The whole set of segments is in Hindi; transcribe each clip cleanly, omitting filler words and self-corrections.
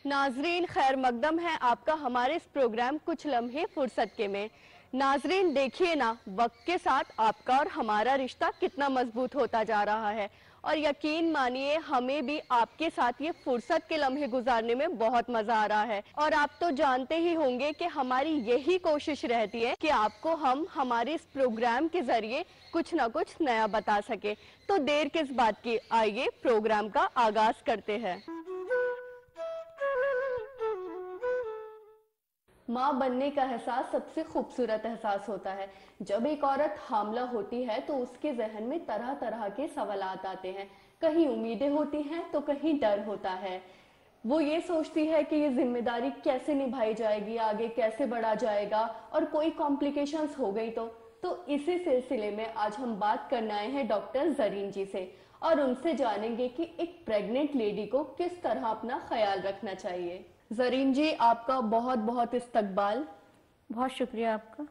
नाजरीन खैर मकदम है आपका हमारे इस प्रोग्राम कुछ लम्हे फुर्सत के में। नाजरीन देखिए ना, वक्त के साथ आपका और हमारा रिश्ता कितना मजबूत होता जा रहा है और यकीन मानिए हमें भी आपके साथ ये फुर्सत के लम्हे गुजारने में बहुत मजा आ रहा है। और आप तो जानते ही होंगे कि हमारी यही कोशिश रहती है कि आपको हम हमारे इस प्रोग्राम के जरिए कुछ ना कुछ नया बता सके। तो देर किस बात की, आइए प्रोग्राम का आगाज करते हैं। माँ बनने का एहसास सबसे खूबसूरत एहसास होता है। जब एक औरत हामला होती है तो उसके जहन में तरह तरह के सवालात आते हैं। कहीं उम्मीदें होती हैं तो कहीं डर होता है। वो ये सोचती है कि ये जिम्मेदारी कैसे निभाई जाएगी, आगे कैसे बढ़ा जाएगा और कोई कॉम्प्लिकेशंस हो गई तो इसी सिलसिले में आज हम बात करने आए हैं डॉक्टर जरीन जी से और उनसे जानेंगे कि एक प्रेग्नेंट लेडी को किस तरह अपना ख्याल रखना चाहिए। जरीन जी, आपका बहुत बहुत इस्तकबाल। बहुत शुक्रिया आपका।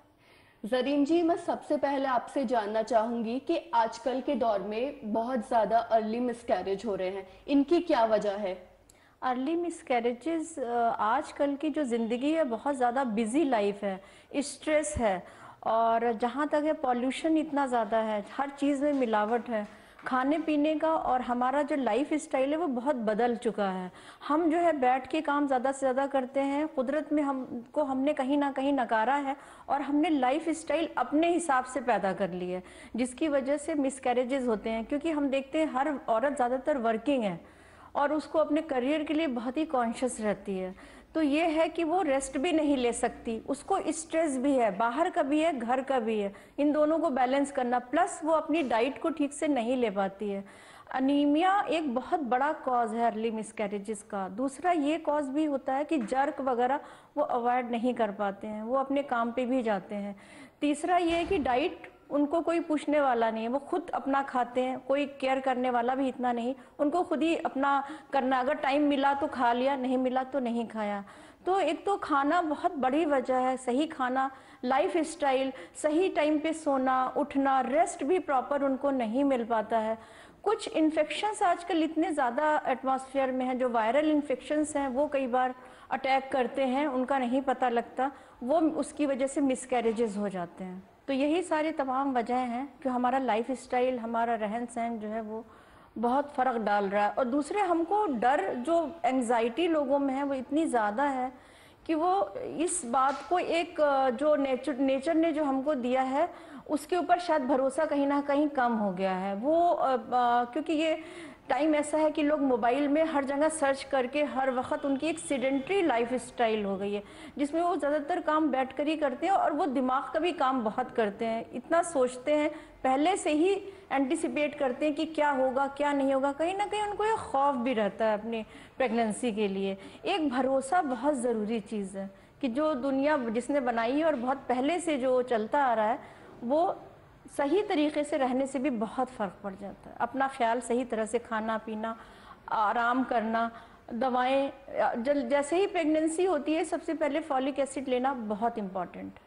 जरीन जी, मैं सबसे पहले आपसे जानना चाहूंगी कि आजकल के दौर में बहुत ज्यादा अर्ली मिसकैरेज हो रहे हैं, इनकी क्या वजह है? अर्ली मिसकैरेजेस आजकल की जो ज़िंदगी है बहुत ज़्यादा बिजी लाइफ है, स्ट्रेस है और जहाँ तक है पॉल्यूशन इतना ज़्यादा है, हर चीज़ में मिलावट है, खाने पीने का और हमारा जो लाइफ स्टाइल है वो बहुत बदल चुका है। हम जो है बैठ के काम ज़्यादा से ज़्यादा करते हैं, कुदरत में हमने कहीं ना कहीं नकारा है और हमने लाइफ स्टाइल अपने हिसाब से पैदा कर ली है, जिसकी वजह से मिसकैरेजेस होते हैं। क्योंकि हम देखते हैं हर औरत ज़्यादातर वर्किंग है और उसको अपने करियर के लिए बहुत ही कॉन्शियस रहती है, तो ये है कि वो रेस्ट भी नहीं ले सकती, उसको स्ट्रेस भी है, बाहर का भी है घर का भी है, इन दोनों को बैलेंस करना, प्लस वो अपनी डाइट को ठीक से नहीं ले पाती है। अनीमिया एक बहुत बड़ा कॉज है अर्ली मिसकैरेजेस का। दूसरा ये कॉज भी होता है कि जर्क वगैरह वो अवॉइड नहीं कर पाते हैं, वो अपने काम पे भी जाते हैं। तीसरा ये है कि डाइट उनको कोई पूछने वाला नहीं है, वो खुद अपना खाते हैं, कोई केयर करने वाला भी इतना नहीं, उनको खुद ही अपना करना, अगर टाइम मिला तो खा लिया, नहीं मिला तो नहीं खाया। तो एक तो खाना बहुत बड़ी वजह है, सही खाना, लाइफ स्टाइल, सही टाइम पे सोना उठना, रेस्ट भी प्रॉपर उनको नहीं मिल पाता है। कुछ इन्फेक्शंस आजकल इतने ज़्यादा एटमॉस्फेयर में हैं, जो वायरल इन्फेक्शंस हैं वो कई बार अटैक करते हैं, उनका नहीं पता लगता, वो उसकी वजह से मिसकैरेजेस हो जाते हैं। तो यही सारी तमाम वजह हैं कि हमारा लाइफ स्टाइल, हमारा रहन सहन जो है वो बहुत फ़र्क डाल रहा है। और दूसरे हमको डर, जो एंग्जाइटी लोगों में है वो इतनी ज़्यादा है कि वो इस बात को एक जो नेचर ने जो हमको दिया है उसके ऊपर शायद भरोसा कहीं ना कहीं कम हो गया है। वो क्योंकि ये टाइम ऐसा है कि लोग मोबाइल में हर जगह सर्च करके हर वक्त, उनकी एक सेडेंट्री लाइफ स्टाइल हो गई है जिसमें वो ज़्यादातर काम बैठ कर ही करते हैं और वो दिमाग का भी काम बहुत करते हैं, इतना सोचते हैं, पहले से ही एंटिसिपेट करते हैं कि क्या होगा क्या नहीं होगा। कहीं ना कहीं उनको एक खौफ भी रहता है अपनी प्रेगनेंसी के लिए। एक भरोसा बहुत ज़रूरी चीज़ है कि जो दुनिया जिसने बनाई है और बहुत पहले से जो चलता आ रहा है, वो सही तरीके से रहने से भी बहुत फ़र्क पड़ जाता है। अपना ख्याल सही तरह से, खाना पीना, आराम करना, दवाएं, जैसे ही प्रेगनेंसी होती है सबसे पहले फॉलिक एसिड लेना बहुत इम्पॉर्टेंट।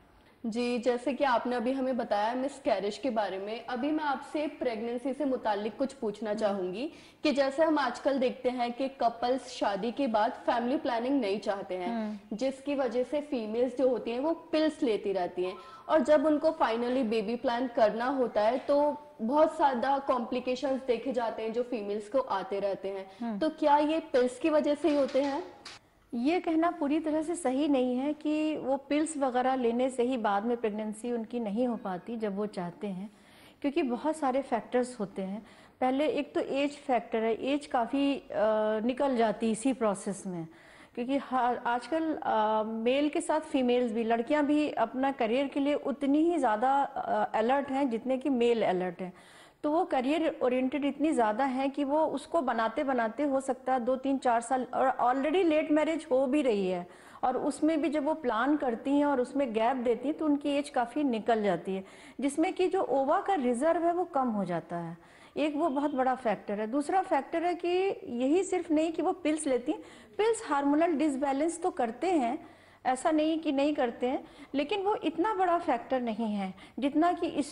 जी, जैसे कि आपने अभी हमें बताया मिसकैरेज के बारे में, अभी मैं आपसे प्रेगनेंसी से मुतालिक कुछ पूछना चाहूंगी कि जैसे हम आजकल देखते हैं कि कपल्स शादी के बाद फैमिली प्लानिंग नहीं चाहते हैं, जिसकी वजह से फीमेल्स जो होती हैं वो पिल्स लेती रहती हैं और जब उनको फाइनली बेबी प्लान करना होता है तो बहुत ज्यादा कॉम्प्लिकेशंस देखे जाते हैं जो फीमेल्स को आते रहते हैं। तो क्या ये पिल्स की वजह से ही होते हैं? ये कहना पूरी तरह से सही नहीं है कि वो पिल्स वगैरह लेने से ही बाद में प्रेगनेंसी उनकी नहीं हो पाती जब वो चाहते हैं, क्योंकि बहुत सारे फैक्टर्स होते हैं। पहले एक तो एज फैक्टर है, एज काफ़ी निकल जाती है इसी प्रोसेस में, क्योंकि आजकल मेल के साथ फीमेल्स भी, लड़कियां भी अपना करियर के लिए उतनी ही ज़्यादा अलर्ट हैं जितने कि मेल अलर्ट हैं। तो वो करियर ओरिएंटेड इतनी ज़्यादा है कि वो उसको बनाते बनाते हो सकता है 2-3-4 साल, और ऑलरेडी लेट मैरिज हो भी रही है और उसमें भी जब वो प्लान करती हैं और उसमें गैप देती हैं तो उनकी एज काफ़ी निकल जाती है, जिसमें कि जो ओवा का रिजर्व है वो कम हो जाता है। एक वो बहुत बड़ा फैक्टर है। दूसरा फैक्टर है कि यही सिर्फ नहीं कि वो पिल्स लेती हैं, पिल्स हार्मोनल डिसबैलेंस तो करते हैं, ऐसा नहीं कि नहीं करते हैं, लेकिन वो इतना बड़ा फैक्टर नहीं है जितना कि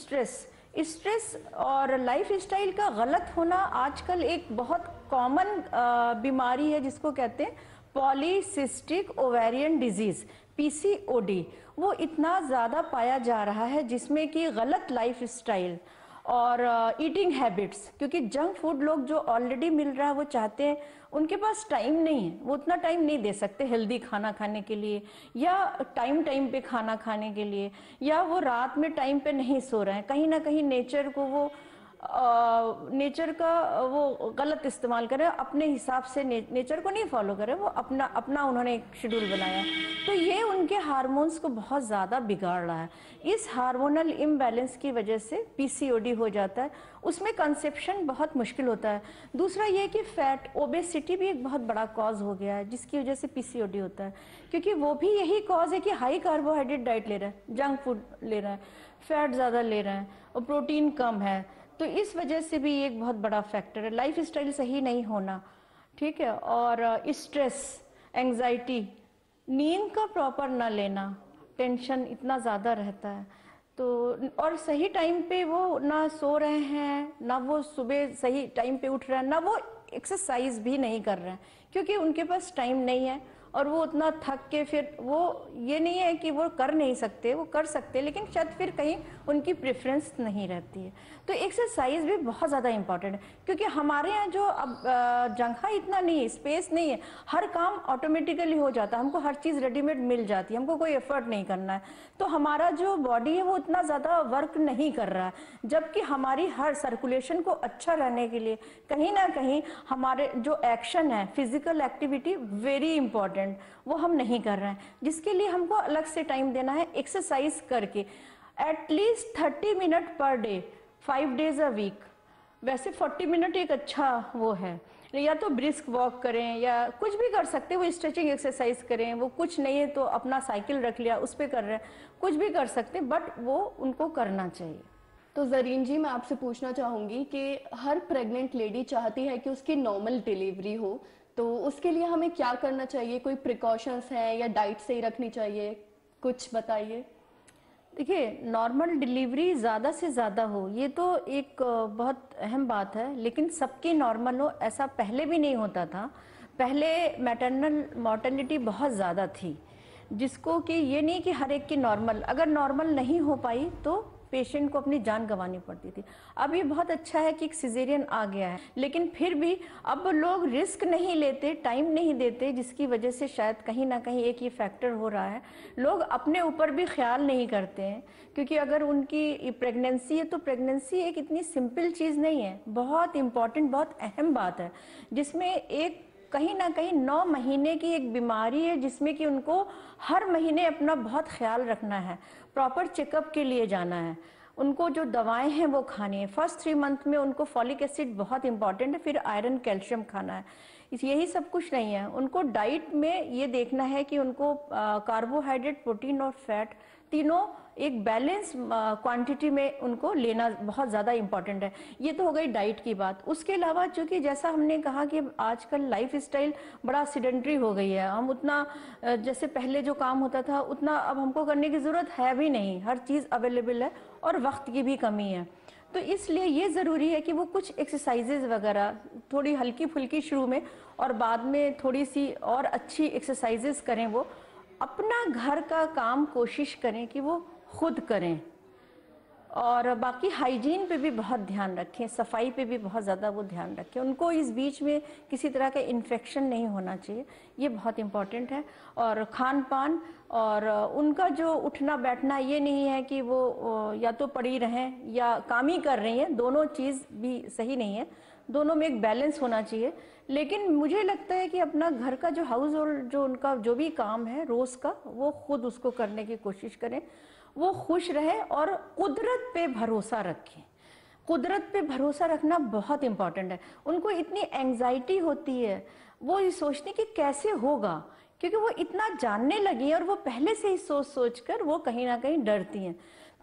स्ट्रेस और लाइफ स्टाइल का गलत होना आजकल एक बहुत कॉमन बीमारी है जिसको कहते हैं पॉलीसिस्टिक ओवेरियन डिजीज, पीसीओडी, वो इतना ज़्यादा पाया जा रहा है, जिसमें कि गलत लाइफ स्टाइल और ईटिंग हैबिट्स, क्योंकि जंक फूड लोग जो ऑलरेडी मिल रहा है वो चाहते हैं, उनके पास टाइम नहीं है, वो उतना टाइम नहीं दे सकते हेल्दी खाना खाने के लिए, या टाइम टाइम पे खाना खाने के लिए, या वो रात में टाइम पे नहीं सो रहे हैं। कहीं ना कहीं नेचर को वो नेचर का वो गलत इस्तेमाल करे, अपने हिसाब से नेचर को नहीं फॉलो करे, वो अपना अपना उन्होंने एक शेड्यूल बनाया, तो ये उनके हार्मोन्स को बहुत ज़्यादा बिगाड़ रहा है। इस हार्मोनल इम्बैलेंस की वजह से पीसीओडी हो जाता है, उसमें कंसेप्शन बहुत मुश्किल होता है। दूसरा ये कि फैट ओबेसिटी भी एक बहुत बड़ा कॉज हो गया है, जिसकी वजह से पीसीओडी होता है, क्योंकि वो भी यही कॉज है कि हाई कार्बोहाइड्रेट डाइट ले रहा है, जंक फूड ले रहा है, फैट ज़्यादा ले रहे हैं और प्रोटीन कम है, तो इस वजह से भी एक बहुत बड़ा फैक्टर है। लाइफ स्टाइल सही नहीं होना, ठीक है, और स्ट्रेस, एंजाइटी, नींद का प्रॉपर ना लेना, टेंशन इतना ज़्यादा रहता है, तो और सही टाइम पे वो ना सो रहे हैं, ना वो सुबह सही टाइम पे उठ रहे हैं, ना वो एक्सरसाइज भी नहीं कर रहे हैं, क्योंकि उनके पास टाइम नहीं है, और वो उतना थक के फिर वो ये नहीं है कि वो कर नहीं सकते, वो कर सकते, लेकिन शायद फिर कहीं उनकी प्रेफरेंस नहीं रहती है। तो एक्सरसाइज भी बहुत ज़्यादा इंपॉर्टेंट है, क्योंकि हमारे यहाँ जो अब जगह इतना नहीं है, स्पेस नहीं है, हर काम ऑटोमेटिकली हो जाता है, हमको हर चीज़ रेडीमेड मिल जाती है, हमको कोई एफर्ट नहीं करना है, तो हमारा जो बॉडी है वो उतना ज़्यादा वर्क नहीं कर रहा है, जबकि हमारी हर सर्कुलेशन को अच्छा रहने के लिए कहीं ना कहीं हमारे जो एक्शन है, फिजिकल एक्टिविटी वेरी इंपॉर्टेंट, वो हम नहीं कर रहे हैं, जिसके लिए हमको अलग से टाइम देना है, एक्सरसाइज करके at least 30 minute per day, 5 days a week. वैसे 40 मिनट एक अच्छा वो है, या तो ब्रिस्क वॉक करें, या कुछ भी कर सकते हैं, वो स्ट्रेचिंग एक्सरसाइज करें, वो कुछ नहीं है तो अपना साइकिल रख लिया उस पर कर रहे हैं, कुछ भी कर सकते हैं, बट वो उनको करना चाहिए। तो जरीन जी, मैं आपसे पूछना चाहूंगी कि हर प्रेग्नेंट लेडी चाहती है कि उसकी नॉर्मल डिलीवरी हो, तो उसके लिए हमें क्या करना चाहिए? कोई प्रिकॉशंस है या डाइट सही रखनी चाहिए? कुछ बताइए। देखिए, नॉर्मल डिलीवरी ज़्यादा से ज़्यादा हो, ये तो एक बहुत अहम बात है, लेकिन सबकी नॉर्मल हो ऐसा पहले भी नहीं होता था। पहले मैटरनल मॉर्टेलिटी बहुत ज़्यादा थी, जिसको कि ये नहीं कि हर एक की नॉर्मल, अगर नॉर्मल नहीं हो पाई तो पेशेंट को अपनी जान गंवानी पड़ती थी। अब ये बहुत अच्छा है कि एक सिजेरियन आ गया है, लेकिन फिर भी अब लोग रिस्क नहीं लेते, टाइम नहीं देते, जिसकी वजह से शायद कहीं ना कहीं एक ये फैक्टर हो रहा है, लोग अपने ऊपर भी ख्याल नहीं करते हैं, क्योंकि अगर उनकी प्रेगनेंसी है तो प्रेगनेंसी एक इतनी सिंपल चीज़ नहीं है, बहुत इंपॉर्टेंट, बहुत अहम बात है, जिसमें एक कहीं ना कहीं 9 महीने की एक बीमारी है, जिसमें कि उनको हर महीने अपना बहुत ख्याल रखना है, प्रॉपर चेकअप के लिए जाना है, उनको जो दवाएं हैं वो खानी है। फर्स्ट 3 मंथ में उनको फॉलिक एसिड बहुत इंपॉर्टेंट है, फिर आयरन कैल्शियम खाना है, यही सब कुछ नहीं है। उनको डाइट में ये देखना है कि उनको कार्बोहाइड्रेट, प्रोटीन और फैट तीनों एक बैलेंस क्वांटिटी में उनको लेना बहुत ज़्यादा इंपॉर्टेंट है। ये तो हो गई डाइट की बात। उसके अलावा चूँकि जैसा हमने कहा कि आजकल लाइफ स्टाइल बड़ा सीडेंट्री हो गई है, हम उतना जैसे पहले जो काम होता था उतना अब हमको करने की ज़रूरत है भी नहीं, हर चीज़ अवेलेबल है और वक्त की भी कमी है, तो इसलिए ये ज़रूरी है कि वो कुछ एक्सरसाइजेज वगैरह थोड़ी हल्की फुल्की शुरू में, और बाद में थोड़ी सी और अच्छी एक्सरसाइजेज करें, वो अपना घर का काम कोशिश करें कि वो खुद करें, और बाकी हाइजीन पे भी बहुत ध्यान रखें, सफाई पे भी बहुत ज़्यादा वो ध्यान रखें, उनको इस बीच में किसी तरह का इन्फेक्शन नहीं होना चाहिए, ये बहुत इम्पॉर्टेंट है। और खान पान और उनका जो उठना बैठना, ये नहीं है कि वो या तो पड़ी रहें या काम ही कर रही हैं, दोनों चीज़ भी सही नहीं है, दोनों में एक बैलेंस होना चाहिए। लेकिन मुझे लगता है कि अपना घर का जो हाउस होल्ड, जो उनका जो भी काम है रोज़ का, वो खुद उसको करने की कोशिश करें, वो खुश रहे और कुदरत पे भरोसा रखें। कुदरत पे भरोसा रखना बहुत इंपॉर्टेंट है। उनको इतनी एंजाइटी होती है, वो ये सोचती कि कैसे होगा, क्योंकि वो इतना जानने लगी है और वो पहले से ही सोच सोच कर वो कहीं ना कहीं डरती हैं।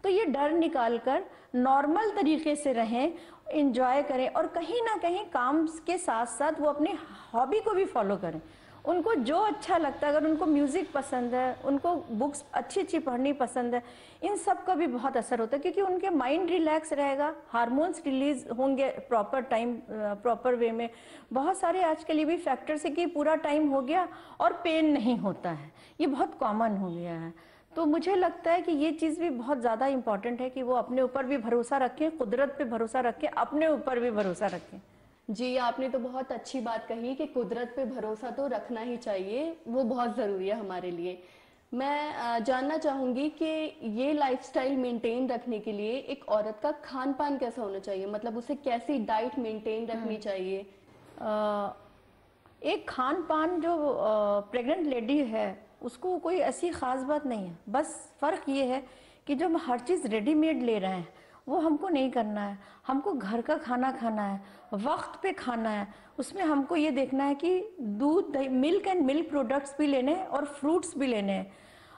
तो ये डर निकाल कर नॉर्मल तरीके से रहें, इंजॉय करें, और कहीं ना कहीं काम के साथ साथ वो अपनी हॉबी को भी फॉलो करें। उनको जो अच्छा लगता है, अगर उनको म्यूज़िक पसंद है, उनको बुक्स अच्छी अच्छी पढ़नी पसंद है, इन सब का भी बहुत असर होता है, क्योंकि उनके माइंड रिलैक्स रहेगा, हार्मोन्स रिलीज होंगे प्रॉपर टाइम प्रॉपर वे में। बहुत सारे आजकल ये भी फैक्टर्स है कि पूरा टाइम हो गया और पेन नहीं होता है, ये बहुत कॉमन हो गया है। तो मुझे लगता है कि ये चीज़ भी बहुत ज़्यादा इम्पॉर्टेंट है कि वो अपने ऊपर भी भरोसा रखें, कुदरत पे भरोसा रखें, अपने ऊपर भी भरोसा रखें। जी, आपने तो बहुत अच्छी बात कही कि कुदरत पे भरोसा तो रखना ही चाहिए, वो बहुत ज़रूरी है हमारे लिए। मैं जानना चाहूँगी कि ये लाइफस्टाइल मेंटेन रखने के लिए एक औरत का खान पान कैसा होना चाहिए, मतलब उसे कैसी डाइट मेंटेन रखनी चाहिए? अ, एक खान पान जो प्रेग्नेंट लेडी है उसको कोई ऐसी ख़ास बात नहीं है, बस फ़र्क ये है कि जो हम हर चीज़ रेडीमेड ले रहे हैं वो हमको नहीं करना है। हमको घर का खाना खाना है, वक्त पे खाना है। उसमें हमको ये देखना है कि दूध दही, मिल्क एंड मिल्क प्रोडक्ट्स भी लेने हैं और फ्रूट्स भी लेने हैं।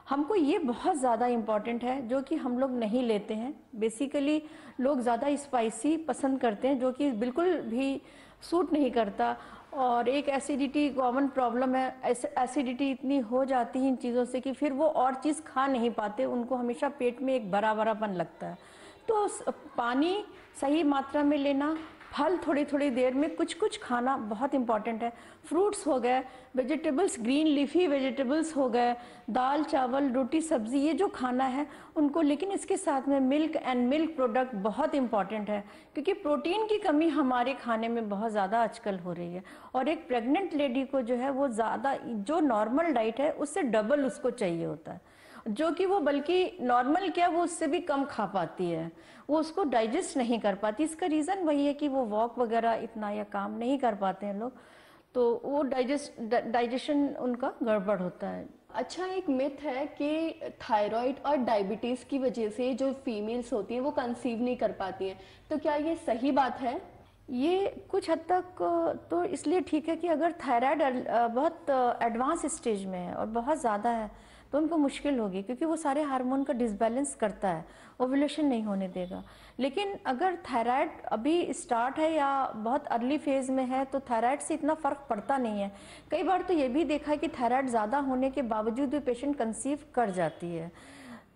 हमको ये बहुत ज़्यादा इम्पॉर्टेंट है, जो कि हम लोग नहीं लेते हैं। बेसिकली लोग ज़्यादा स्पाइसी पसंद करते हैं, जो कि बिल्कुल भी सूट नहीं करता। और एक एसिडिटी कॉमन प्रॉब्लम है, एसिडिटी इतनी हो जाती है इन चीज़ों से कि फिर वो और चीज़ खा नहीं पाते, उनको हमेशा पेट में एक भरा भरापन लगता है। तो पानी सही मात्रा में लेना, फल थोड़ी थोड़ी देर में कुछ कुछ खाना बहुत इंपॉर्टेंट है। फ्रूट्स हो गए, वेजिटेबल्स, ग्रीन लीफी वेजिटेबल्स हो गए, दाल चावल रोटी सब्जी, ये जो खाना है उनको, लेकिन इसके साथ में मिल्क एंड मिल्क प्रोडक्ट बहुत इंपॉर्टेंट है, क्योंकि प्रोटीन की कमी हमारे खाने में बहुत ज़्यादा आजकल हो रही है। और एक प्रेग्नेंट लेडी को जो है वो ज़्यादा, जो नॉर्मल डाइट है उससे डबल उसको चाहिए होता है, जो कि वो बल्कि नॉर्मल क्या वो उससे भी कम खा पाती है, वो उसको डाइजेस्ट नहीं कर पाती। इसका रीज़न वही है कि वो वॉक वगैरह इतना या काम नहीं कर पाते हैं लोग, तो वो डाइजेशन उनका गड़बड़ होता है। अच्छा, एक मिथ है कि थायराइड और डायबिटीज की वजह से जो फीमेल्स होती हैं वो कंसीव नहीं कर पाती हैं, तो क्या ये सही बात है? ये कुछ हद तक तो इसलिए ठीक है कि अगर थायराइड बहुत एडवांस स्टेज में है और बहुत ज़्यादा है तो उनको मुश्किल होगी, क्योंकि वो सारे हार्मोन का डिसबैलेंस करता है, ओव्यूलेशन नहीं होने देगा। लेकिन अगर थायराइड अभी स्टार्ट है या बहुत अर्ली फेज में है तो थायराइड से इतना फ़र्क पड़ता नहीं है। कई बार तो ये भी देखा है कि थायराइड ज़्यादा होने के बावजूद भी पेशेंट कंसीव कर जाती है।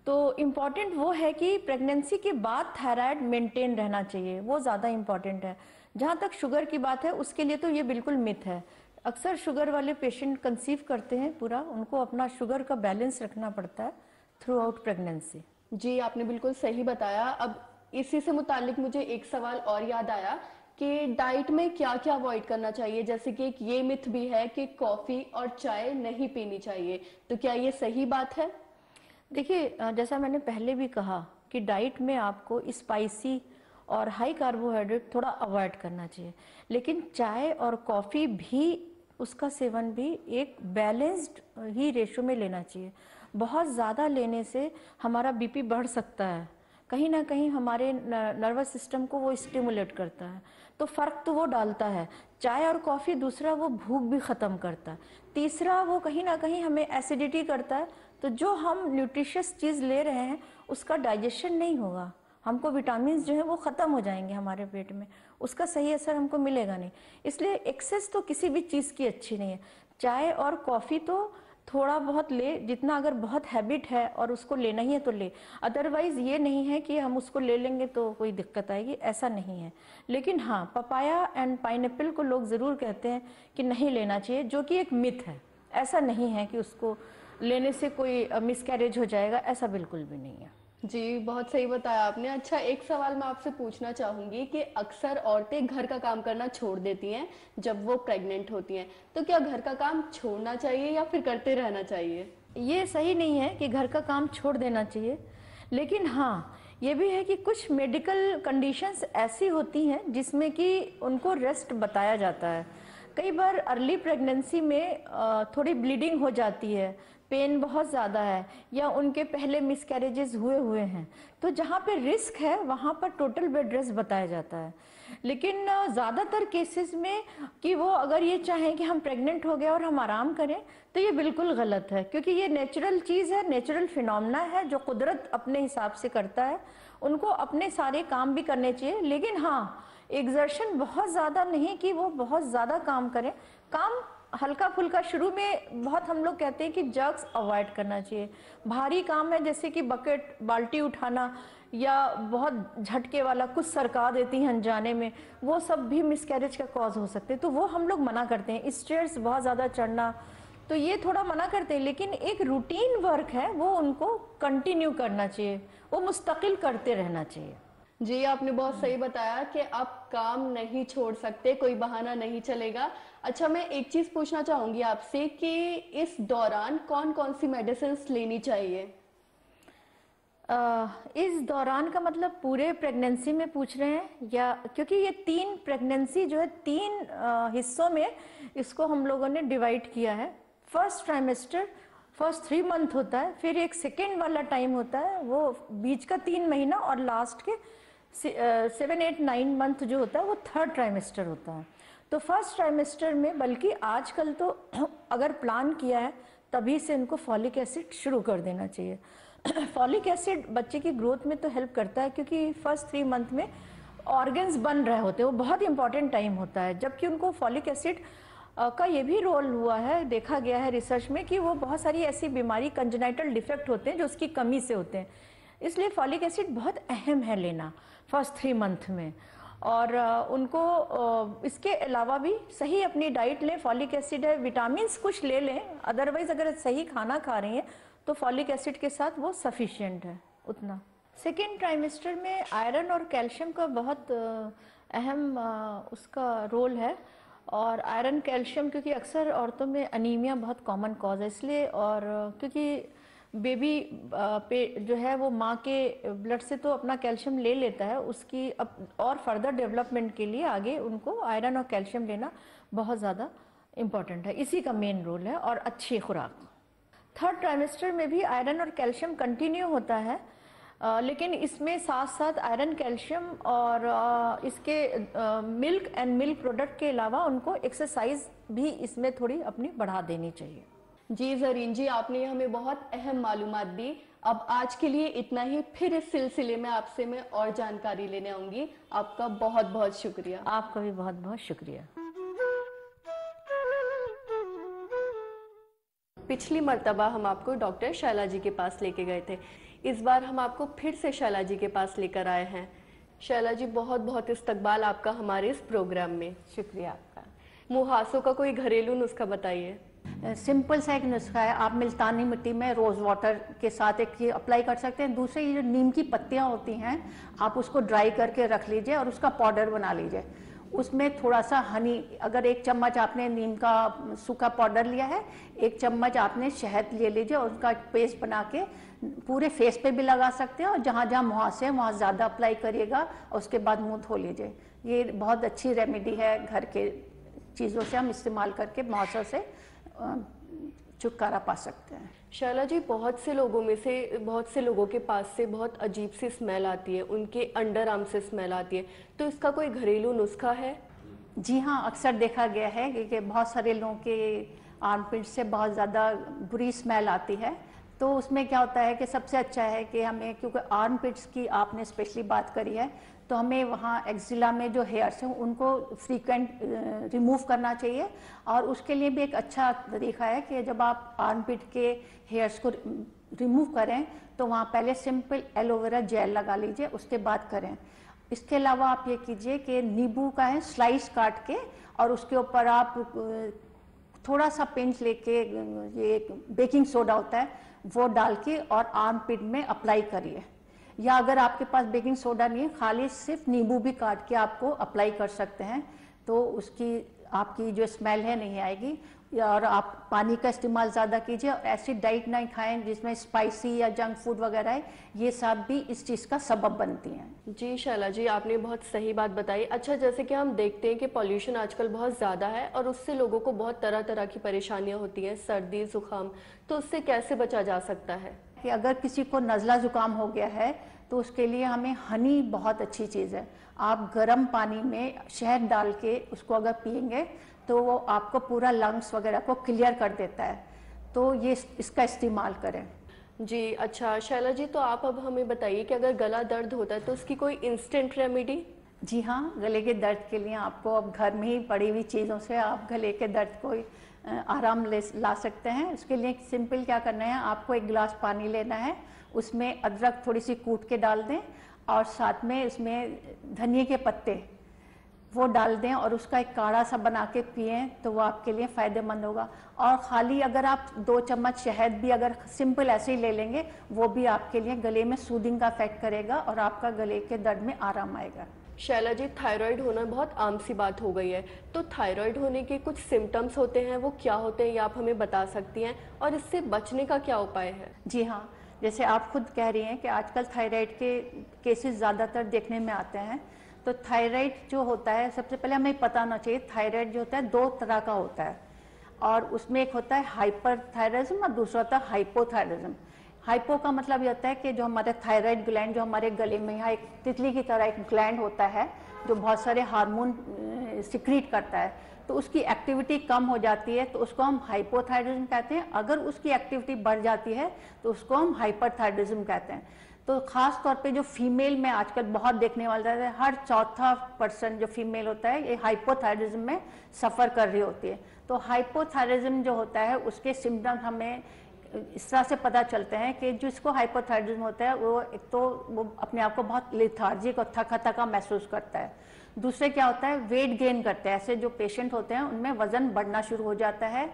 तो इम्पॉर्टेंट वो है कि प्रेगनेंसी के बाद थायराइड मेंटेन रहना चाहिए, वो ज़्यादा इम्पॉर्टेंट है। जहाँ तक शुगर की बात है उसके लिए तो ये बिल्कुल मिथ है। अक्सर शुगर वाले पेशेंट कंसीव करते हैं पूरा, उनको अपना शुगर का बैलेंस रखना पड़ता है थ्रू आउट प्रेगनेंसी। जी, आपने बिल्कुल सही बताया। अब इसी से मुतालिक मुझे एक सवाल और याद आया कि डाइट में क्या क्या अवॉइड करना चाहिए, जैसे कि एक ये मिथ भी है कि कॉफ़ी और चाय नहीं पीनी चाहिए, तो क्या ये सही बात है? देखिए, जैसा मैंने पहले भी कहा कि डाइट में आपको स्पाइसी और हाई कार्बोहाइड्रेट थोड़ा अवॉइड करना चाहिए, लेकिन चाय और कॉफ़ी भी, उसका सेवन भी एक बैलेंस्ड ही रेशो में लेना चाहिए। बहुत ज़्यादा लेने से हमारा बीपी बढ़ सकता है, कहीं ना कहीं हमारे नर्वस सिस्टम को वो स्टिमुलेट करता है, तो फ़र्क तो वो डालता है। चाय और कॉफ़ी, दूसरा वो भूख भी ख़त्म करता है, तीसरा वो कहीं ना कहीं हमें एसिडिटी करता है, तो जो हम न्यूट्रिशियस चीज़ ले रहे हैं उसका डाइजेशन नहीं होगा, हमको विटामिन जो है वो ख़त्म हो जाएंगे हमारे पेट में, उसका सही असर हमको मिलेगा नहीं। इसलिए एक्सेस तो किसी भी चीज़ की अच्छी नहीं है। चाय और कॉफ़ी तो थोड़ा बहुत ले, जितना अगर बहुत हैबिट है और उसको लेना ही है तो ले, अदरवाइज़ ये नहीं है कि हम उसको ले लेंगे तो कोई दिक्कत आएगी, ऐसा नहीं है। लेकिन हाँ, पपाया एंड पाइनएप्पल को लोग ज़रूर कहते हैं कि नहीं लेना चाहिए, जो कि एक मिथ है। ऐसा नहीं है कि उसको लेने से कोई मिसकैरेज हो जाएगा, ऐसा बिल्कुल भी नहीं है। जी, बहुत सही बताया आपने। अच्छा, एक सवाल मैं आपसे पूछना चाहूँगी कि अक्सर औरतें घर का काम करना छोड़ देती हैं जब वो प्रेग्नेंट होती हैं, तो क्या घर का काम छोड़ना चाहिए या फिर करते रहना चाहिए? ये सही नहीं है कि घर का काम छोड़ देना चाहिए, लेकिन हाँ, ये भी है कि कुछ मेडिकल कंडीशंस ऐसी होती हैं जिसमें कि उनको रेस्ट बताया जाता है। कई बार अर्ली प्रेगनेंसी में थोड़ी ब्लीडिंग हो जाती है, पेन बहुत ज़्यादा है, या उनके पहले मिसकैरेजेस हुए हैं, तो जहाँ पे रिस्क है वहाँ पर टोटल बेड रेस्ट बताया जाता है। लेकिन ज़्यादातर केसेस में कि वो अगर ये चाहें कि हम प्रेग्नेंट हो गए और हम आराम करें, तो ये बिल्कुल गलत है, क्योंकि ये नेचुरल चीज़ है, नेचुरल फिनोमेना है जो कुदरत अपने हिसाब से करता है। उनको अपने सारे काम भी करने चाहिए, लेकिन हाँ, एग्जर्शन बहुत ज़्यादा नहीं कि वो बहुत ज़्यादा काम करें। काम हल्का फुल्का शुरू में बहुत हम लोग कहते हैं कि जर्क्स अवॉइड करना चाहिए। भारी काम है जैसे कि बकेट बाल्टी उठाना या बहुत झटके वाला कुछ सरका देती हैं अनजाने में, वो सब भी मिसकैरेज का कॉज हो सकते हैं, तो वो हम लोग मना करते हैं। स्टेयर्स बहुत ज़्यादा चढ़ना तो ये थोड़ा मना करते हैं, लेकिन एक रूटीन वर्क है वो उनको कंटिन्यू करना चाहिए, वो मुस्तकिल करते रहना चाहिए। जी, आपने बहुत सही बताया कि आप काम नहीं छोड़ सकते, कोई बहाना नहीं चलेगा। अच्छा, मैं एक चीज पूछना चाहूंगी आपसे कि इस दौरान कौन कौन सी मेडिसिन लेनी चाहिए? इस दौरान का मतलब पूरे प्रेगनेंसी में पूछ रहे हैं या, क्योंकि ये 3 प्रेगनेंसी जो है 3 हिस्सों में इसको हम लोगों ने डिवाइड किया है। फर्स्ट ट्राइमेस्टर, फर्स्ट 3 मंथ होता है, फिर एक सेकेंड वाला टाइम होता है वो बीच का 3 महीना, और लास्ट के 7, 8, 9 मंथ जो होता है वो थर्ड ट्राइमेस्टर होता है। तो फर्स्ट ट्राइमेस्टर में, बल्कि आजकल तो अगर प्लान किया है तभी से इनको फॉलिक एसिड शुरू कर देना चाहिए। फॉलिक एसिड बच्चे की ग्रोथ में तो हेल्प करता है, क्योंकि फर्स्ट 3 मंथ में ऑर्गन्स बन रहे होते हैं, वो बहुत इंपॉर्टेंट टाइम होता है। जबकि उनको फॉलिक एसिड का ये भी रोल हुआ है, देखा गया है रिसर्च में, कि वो बहुत सारी ऐसी बीमारी, कंजेनाइटल डिफेक्ट होते हैं जो उसकी कमी से होते हैं, इसलिए फॉलिक एसिड बहुत अहम है लेना फर्स्ट 3 मंथ में। और उनको इसके अलावा भी सही अपनी डाइट लें, फॉलिक एसिड है, विटामिन्स कुछ ले लें, अदरवाइज अगर सही खाना खा रही हैं तो फॉलिक एसिड के साथ वो सफिशिएंट है उतना। सेकेंड ट्राइमेस्टर में आयरन और कैल्शियम का बहुत अहम उसका रोल है, और आयरन कैल्शियम क्योंकि अक्सर औरतों में अनीमिया बहुत कॉमन कॉज है, इसलिए, और क्योंकि बेबी जो है वो माँ के ब्लड से तो अपना कैल्शियम ले लेता है, उसकी और फर्दर डेवलपमेंट के लिए आगे उनको आयरन और कैल्शियम लेना बहुत ज़्यादा इम्पॉर्टेंट है, इसी का मेन रोल है, और अच्छी खुराक। थर्ड ट्राइमेस्टर में भी आयरन और कैल्शियम कंटिन्यू होता है, लेकिन इसमें साथ साथ आयरन, कैल्शियम और इसके मिल्क एंड मिल्क प्रोडक्ट के अलावा उनको एक्सरसाइज भी इसमें थोड़ी अपनी बढ़ा देनी चाहिए। जी ज़रीन जी, आपने हमें बहुत अहम मालूमात दी। अब आज के लिए इतना ही, फिर इस सिलसिले में आपसे मैं और जानकारी लेने आऊंगी। आपका बहुत बहुत शुक्रिया। आपका भी बहुत बहुत शुक्रिया। पिछली मर्तबा हम आपको डॉक्टर शैला जी के पास लेके गए थे, इस बार हम आपको फिर से शैला जी के पास लेकर आए हैं। शैला जी, बहुत बहुत इस्तकबाल आपका हमारे इस प्रोग्राम में। शुक्रिया आपका। मुहासों का कोई घरेलू नुस्खा बताइए। सिंपल सा एक नुस्खा है, आप मुल्तानी मिट्टी में रोज़ वाटर के साथ एक ये अप्लाई कर सकते हैं। दूसरे ये जो नीम की पत्तियां होती हैं, आप उसको ड्राई करके रख लीजिए और उसका पाउडर बना लीजिए। उसमें थोड़ा सा हनी, अगर 1 चम्मच आपने नीम का सूखा पाउडर लिया है, 1 चम्मच आपने शहद ले लीजिए और उसका पेस्ट बना के पूरे फेस पे भी लगा सकते हैं, और जहाँ जहाँ मुहासे हैं वहाँ ज़्यादा अप्लाई करिएगा और उसके बाद मुँह धो लीजिए। ये बहुत अच्छी रेमेडी है, घर के चीज़ों से हम इस्तेमाल करके मुहासों से छुटकारा पा सकते हैं। शैला जी, बहुत से लोगों के पास से बहुत अजीब सी स्मेल आती है, उनके अंडर आर्म से स्मेल आती है, तो इसका कोई घरेलू नुस्खा है? जी हाँ, अक्सर देखा गया है कि बहुत सारे लोगों के आर्मपिट से बहुत ज़्यादा बुरी स्मेल आती है। तो उसमें क्या होता है कि सबसे अच्छा है कि हमें, क्योंकि आर्मपिट्स की आपने स्पेशली बात करी है, तो हमें वहाँ एक्जिला में जो हेयर्स हैं उनको फ्रीक्वेंट रिमूव करना चाहिए। और उसके लिए भी एक अच्छा तरीका है कि जब आप आर्मपिट के हेयर्स को रिमूव करें तो वहाँ पहले सिंपल एलोवेरा जेल लगा लीजिए, उसके बाद करें। इसके अलावा आप ये कीजिए कि नींबू का है स्लाइस काट के, और उसके ऊपर आप थोड़ा सा पिंच लेके, ये बेकिंग सोडा होता है वो डाल के और आर्मपिट में अप्लाई करिए। या अगर आपके पास बेकिंग सोडा नहीं है, खाली सिर्फ नींबू भी काट के आपको अप्लाई कर सकते हैं, तो उसकी आपकी जो स्मेल है नहीं आएगी। और आप पानी का इस्तेमाल ज़्यादा कीजिए, और ऐसी डाइट नहीं खाएं जिसमें स्पाइसी या जंक फूड वगैरह है, ये सब भी इस चीज़ का सबब बनती हैं। जी शैला जी, आपने बहुत सही बात बताई। अच्छा, जैसे कि हम देखते हैं कि पॉल्यूशन आजकल बहुत ज़्यादा है और उससे लोगों को बहुत तरह तरह की परेशानियां होती हैं, सर्दी जुकाम, तो उससे कैसे बचा जा सकता है? कि अगर किसी को नज़ला ज़ुकाम हो गया है तो उसके लिए हमें हनी बहुत अच्छी चीज़ है। आप गर्म पानी में शहद डाल के उसको अगर पिएंगे तो वो आपको पूरा लंग्स वगैरह को क्लियर कर देता है, तो ये इसका इस्तेमाल करें। जी अच्छा शैला जी, तो आप अब हमें बताइए कि अगर गला दर्द होता है तो उसकी कोई इंस्टेंट रेमेडी? जी हाँ, गले के दर्द के लिए आपको अब घर में ही पड़ी हुई चीज़ों से आप गले के दर्द को आराम ला सकते हैं। उसके लिए सिंपल क्या करना है, आपको एक गिलास पानी लेना है, उसमें अदरक थोड़ी सी कूट के डाल दें और साथ में इसमें धनिए के पत्ते वो डाल दें और उसका एक काढ़ा सा बना के पिएं तो वो आपके लिए फ़ायदेमंद होगा। और खाली अगर आप 2 चम्मच शहद भी अगर सिंपल ऐसे ही ले लेंगे वो भी आपके लिए गले में सूदिंग का इफेक्ट करेगा और आपका गले के दर्द में आराम आएगा। शैला जी, थायराइड होना बहुत आम सी बात हो गई है, तो थायराइड होने के कुछ सिम्टम्स होते हैं, वो क्या होते हैं ये आप हमें बता सकती हैं, और इससे बचने का क्या उपाय है? जी हाँ, जैसे आप खुद कह रही हैं कि आजकल थायराइड के केसेस ज़्यादातर देखने में आते हैं। तो थायराइड जो होता है, सबसे पहले हमें पता होना चाहिए थायराइड जो होता है 2 तरह का होता है, और उसमें एक होता है हाइपरथायराइडिज्म और दूसरा होता है हाइपोथायराइडिज्म। हाइपो का मतलब ये होता है कि जो हमारे थायराइड ग्लैंड जो हमारे गले में यहाँ एक तितली की तरह एक ग्लैंड होता है जो बहुत सारे हार्मोन सिक्रीट करता है, तो उसकी एक्टिविटी कम हो जाती है तो उसको हम हाइपोथायराइडिज्म कहते हैं। अगर उसकी एक्टिविटी बढ़ जाती है तो उसको हम हाइपरथायराइडिज्म कहते हैं। तो खास तौर पे जो फीमेल में आजकल बहुत देखने वाला है, हर चौथा पर्सन जो फीमेल होता है ये हाइपोथायराइडिज्म में सफ़र कर रही होती है। तो हाइपोथायराइडिज्म जो होता है उसके सिम्टम्स हमें इस तरह से पता चलते हैं कि जिसको हाइपोथायराइडिज्म होता है वो एक तो वो अपने आप को बहुत लेथार्जिक और थका थका महसूस करता है। दूसरे क्या होता है, वेट गेन करते हैं। ऐसे जो पेशेंट होते हैं उनमें वजन बढ़ना शुरू हो जाता है,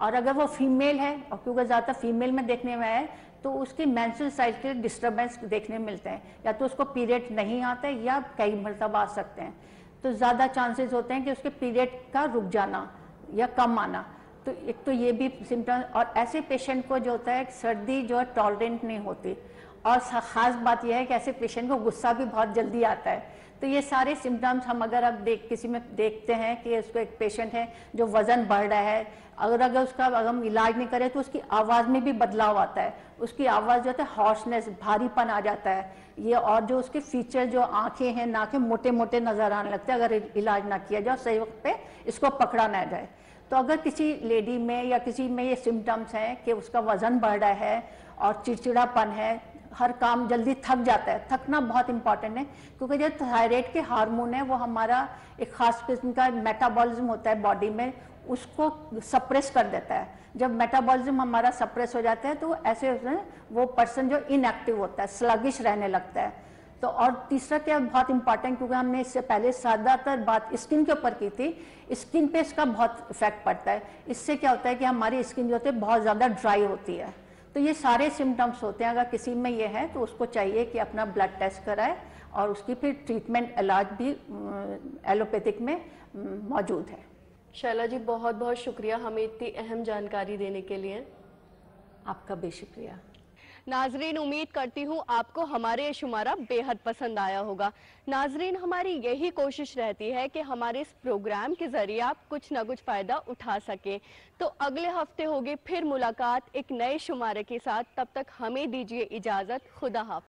और अगर वो फीमेल है, और क्योंकि ज़्यादातर फीमेल में देखने में है, तो उसकी मेंस्ट्रुअल साइकिल के डिस्टर्बेंस देखने मिलते हैं, या तो उसको पीरियड नहीं आते या कई मरतबा आ सकते हैं। तो ज़्यादा चांसेस होते हैं कि उसके पीरियड का रुक जाना या कम आना। तो एक तो ये भी सिम्टम, और ऐसे पेशेंट को जो होता है सर्दी जो है टॉलरेंट नहीं होती, और ख़ास बात यह है कि ऐसे पेशेंट को गुस्सा भी बहुत जल्दी आता है। तो ये सारे सिम्टम्स हम अगर आप किसी में देखते हैं कि उसको एक पेशेंट है जो वज़न बढ़ रहा है, अगर उसका अगर हम इलाज नहीं करें तो उसकी आवाज़ में भी बदलाव आता है, उसकी आवाज़ जो है हॉर्सनेस, भारीपन आ जाता है ये, और जो उसके फीचर जो आँखें हैं नाकें मोटे मोटे नज़र आने लगते हैं अगर इलाज ना किया जाए, सही वक्त पे इसको पकड़ा ना जाए। तो अगर किसी लेडी में या किसी में ये सिम्टम्स हैं कि उसका वज़न बढ़ रहा है और चिड़चिड़ापन है, हर काम जल्दी थक जाता है, थकना बहुत इंपॉर्टेंट है, क्योंकि जो थायराइड के हार्मोन है वो हमारा एक खास किस्म का मेटाबॉलिज्म होता है बॉडी में, उसको सप्रेस कर देता है। जब मेटाबॉलिज्म हमारा सप्रेस हो जाता है तो ऐसे वो पर्सन जो इनएक्टिव होता है, स्लगिश रहने लगता है। तो और तीसरा क्या बहुत इंपॉर्टेंट, क्योंकि हमने इससे पहले ज़्यादातर बात स्किन के ऊपर की थी, स्किन पे इसका बहुत इफेक्ट पड़ता है। इससे क्या होता है कि हमारी स्किन जो होती है बहुत ज़्यादा ड्राई होती है। तो ये सारे सिम्टम्स होते हैं, अगर किसी में ये है तो उसको चाहिए कि अपना ब्लड टेस्ट कराए, और उसकी फिर ट्रीटमेंट इलाज भी एलोपैथिक में मौजूद है। शैला जी, बहुत बहुत शुक्रिया हमें इतनी अहम जानकारी देने के लिए। आपका भी शुक्रिया। नाजरीन, उम्मीद करती हूँ आपको हमारे ये शुमारा बेहद पसंद आया होगा। नाजरीन, हमारी यही कोशिश रहती है कि हमारे इस प्रोग्राम के जरिए आप कुछ ना कुछ फ़ायदा उठा सकें। तो अगले हफ्ते होगी फिर मुलाकात एक नए शुमारे के साथ, तब तक हमें दीजिए इजाज़त। खुदा हाफ़िज़।